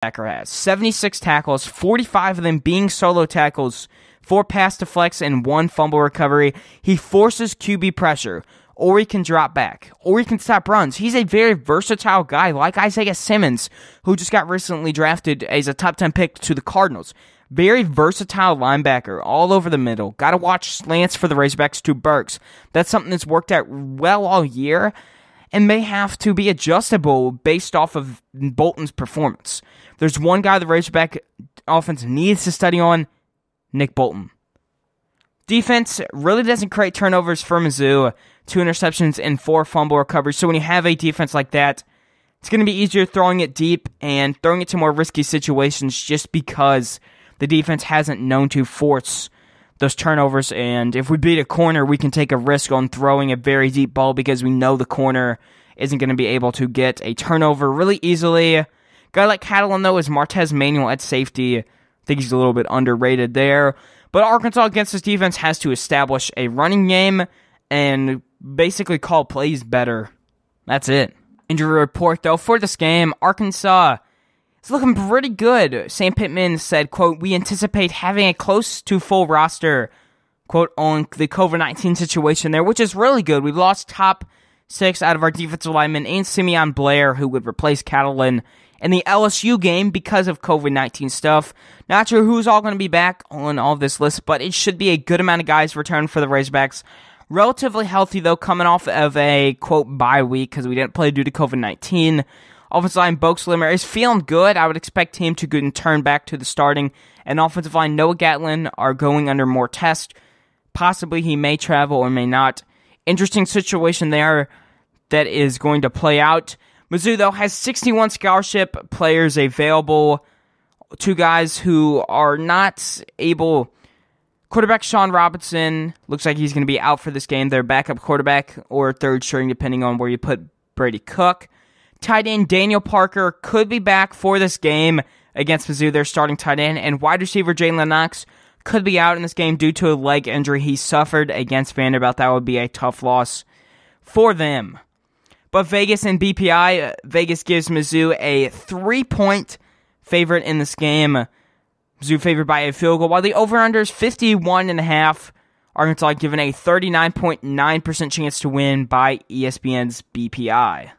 linebacker has 76 tackles, 45 of them being solo tackles, 4 pass deflects, and 1 fumble recovery. He forces QB pressure, or he can drop back, or he can stop runs. He's a very versatile guy, like Isaiah Simmons, who just got recently drafted as a top 10 pick to the Cardinals. Very versatile linebacker, all over the middle. Got to watch slants for the Razorbacks to Burks. That's something that's worked out well all year, and may have to be adjustable based off of Bolton's performance. There's one guy the Razorback offense needs to study on, Nick Bolton. Defense really doesn't create turnovers for Mizzou. 2 interceptions and 4 fumble recoveries. So when you have a defense like that, it's going to be easier throwing it deep and throwing it to more risky situations just because the defense hasn't known to force those turnovers. And if we beat a corner, we can take a risk on throwing a very deep ball because we know the corner isn't going to be able to get a turnover really easily. A guy like Catalan, though, is Martez Manuel at safety. I think he's a little bit underrated there. But Arkansas against this defense has to establish a running game and basically call plays better. That's it. Injury report, though, for this game, Arkansas is looking pretty good. Sam Pittman said, quote, "We anticipate having a close to full roster," quote, on the COVID-19 situation there, which is really good. We lost top 6 out of our defensive linemen and Simeon Blair, who would replace Catalan in the LSU game because of COVID-19 stuff. Not sure who's all going to be back on all this list, but it should be a good amount of guys return for the Razorbacks. Relatively healthy, though, coming off of a, quote, bye week because we didn't play due to COVID-19. Offensive line, Bo Slimmer is feeling good. I would expect him to go and turn back to the starting. And offensive line, Noah Gatlin are going under more tests. Possibly he may travel or may not. Interesting situation there that is going to play out. Mizzou, though, has 61 scholarship players available. 2 guys who are not able. Quarterback Sean Robinson looks like he's going to be out for this game. Their backup quarterback or third string, depending on where you put Brady Cook. Tight end Daniel Parker could be back for this game against Mizzou. Their starting tight end. And wide receiver Jalen Knox could be out in this game due to a leg injury he suffered against Vanderbilt. That would be a tough loss for them. But Vegas and BPI, Vegas gives Mizzou a 3-point favorite in this game. Mizzou favored by a field goal, while the over-under is 51.5. Arkansas given a 39.9% chance to win by ESPN's BPI.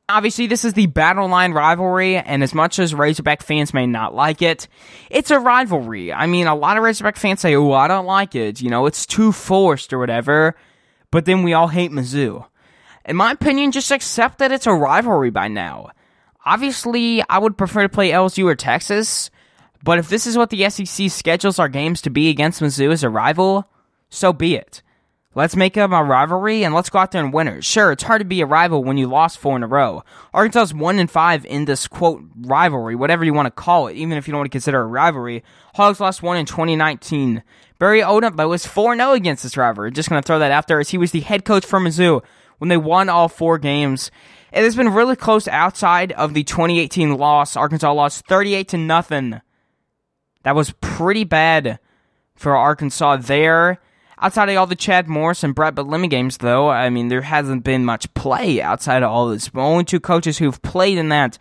Obviously, this is the Battle Line rivalry, and as much as Razorback fans may not like it, it's a rivalry. I mean, a lot of Razorback fans say, "Oh, I don't like it. You know, it's too forced or whatever." But then we all hate Mizzou. In my opinion, just accept that it's a rivalry by now. Obviously, I would prefer to play LSU or Texas, but if this is what the SEC schedules our games to be against Mizzou as a rival, so be it. Let's make them a rivalry, and let's go out there and win it. Sure, it's hard to be a rival when you lost 4 in a row. Arkansas is 1-5 in this, quote, rivalry, whatever you want to call it, even if you don't want to consider it a rivalry. Hogs lost 1 in 2019. Barry Odom, though, was 4-0 against this rivalry. Just going to throw that out there, as he was the head coach for Mizzou when they won all 4 games. It has been really close outside of the 2018 loss. Arkansas lost 38-0. That was pretty bad for Arkansas there. Outside of all the Chad Morris and Brett Bielema games, though, I mean, there hasn't been much play outside of all this. Only 2 coaches who've played in that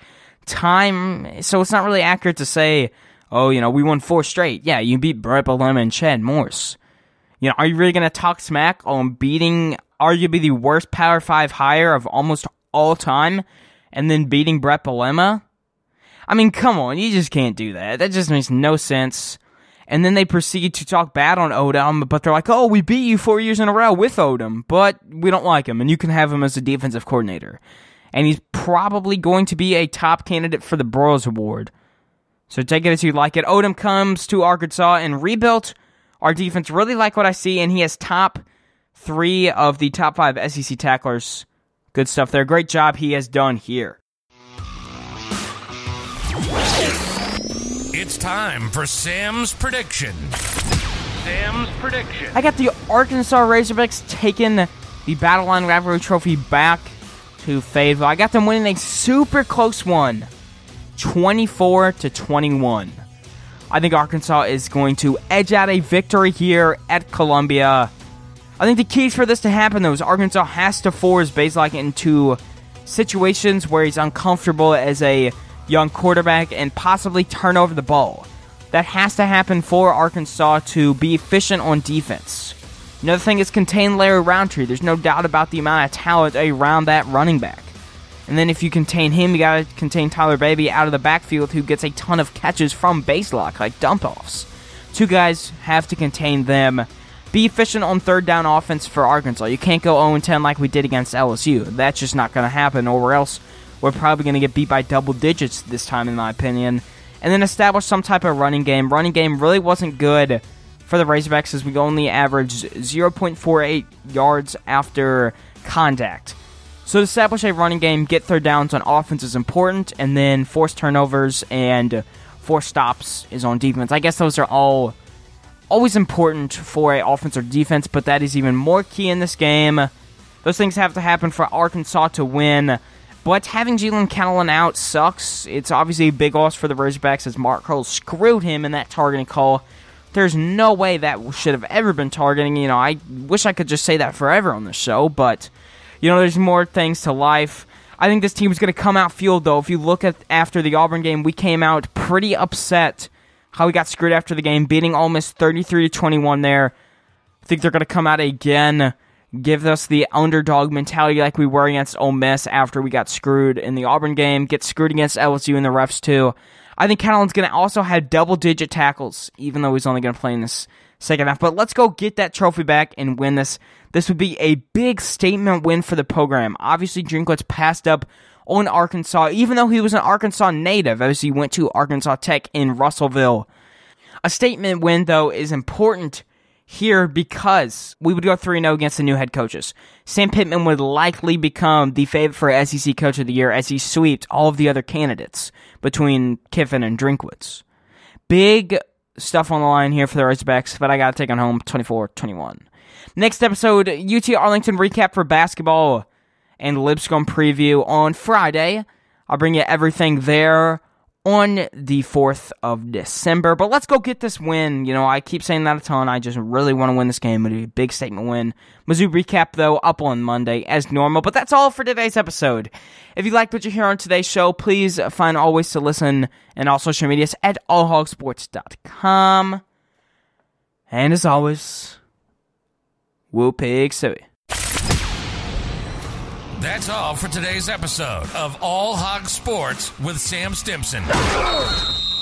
time, so it's not really accurate to say, oh, you know, we won 4 straight. Yeah, you beat Brett Bielema and Chad Morris. You know, are you really going to talk smack on beating arguably the worst Power 5 hire of almost all time and then beating Brett Bielema? I mean, come on, you just can't do that. That just makes no sense. And then they proceed to talk bad on Odom, but they're like, "Oh, we beat you 4 years in a row with Odom, but we don't like him, and you can have him as a defensive coordinator." And he's probably going to be a top candidate for the Broyles Award. So take it as you like it. Odom comes to Arkansas and rebuilt our defense. Really like what I see, and he has top 3 of the top 5 SEC tacklers. Good stuff there. Great job he has done here. It's time for Sam's prediction. Sam's prediction. I got the Arkansas Razorbacks taking the Battle Line Rivalry Trophy back to Fayetteville. I got them winning a super close one, 24-21. I think Arkansas is going to edge out a victory here at Columbia. I think the keys for this to happen, though, is Arkansas has to force Bazelak into situations where he's uncomfortable as a young quarterback, and possibly turn over the ball. That has to happen for Arkansas to be efficient on defense. Another thing is contain Larry Roundtree. There's no doubt about the amount of talent around that running back. And then if you contain him, you got to contain Tyler Baby out of the backfield, who gets a ton of catches from base lock, like dump-offs. Two guys have to contain them. Be efficient on third down offense for Arkansas. You can't go 0-10 like we did against LSU. That's just not going to happen, or else we're probably going to get beat by double digits this time, in my opinion. And then establish some type of running game. Running game really wasn't good for the Razorbacks, as we only averaged 0.48 yards after contact. So to establish a running game, get third downs on offense is important, and then force turnovers and force stops is on defense. I guess those are all always important for an offense or defense, but that is even more key in this game. Those things have to happen for Arkansas to win. But having Jalen Catalon out sucks. It's obviously a big loss for the Razorbacks, as Mark Hurl screwed him in that targeting call. There's no way that should have ever been targeting. You know, I wish I could just say that forever on this show, but you know, there's more things to life. I think this team is going to come out fueled, though. If you look at after the Auburn game, we came out pretty upset how we got screwed after the game, beating Ole Miss 33-21 there. I think they're going to come out again, give us the underdog mentality like we were against Ole Miss after we got screwed in the Auburn game, get screwed against LSU and the refs too. I think Catalon's going to also have double-digit tackles, even though he's only going to play in this second half. But let's go get that trophy back and win this. This would be a big statement win for the program. Obviously, Drinkwitz passed up on Arkansas, even though he was an Arkansas native, as he went to Arkansas Tech in Russellville. A statement win, though, is important here because we would go 3-0 against the new head coaches. Sam Pittman would likely become the favorite for SEC Coach of the Year as he sweeps all of the other candidates between Kiffin and Drinkwitz. Big stuff on the line here for the Razorbacks, but I got to take on home 24-21. Next episode, UT Arlington recap for basketball and Lipscomb preview on Friday. I'll bring you everything there on the 4th of December. But let's go get this win. You know, I keep saying that a ton. I just really want to win this game. It'll be a big statement win. Mizzou recap, though, up on Monday as normal. But that's all for today's episode. If you liked what you hear on today's show, please find all ways to listen and all social medias at allhogsports.com. And as always, woo pig suey. That's all for today's episode of All Hog Sports with Sam Stimson.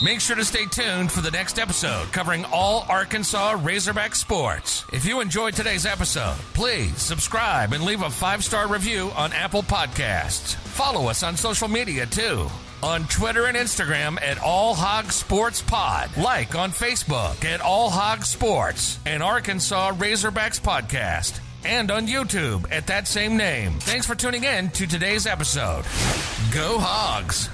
Make sure to stay tuned for the next episode covering all Arkansas Razorback sports. If you enjoyed today's episode, please subscribe and leave a 5-star review on Apple Podcasts. Follow us on social media too. On Twitter and Instagram at All Hog Sports Pod. Like on Facebook at All Hog Sports and Arkansas Razorbacks Podcast. And on YouTube at that same name. Thanks for tuning in to today's episode. Go Hogs!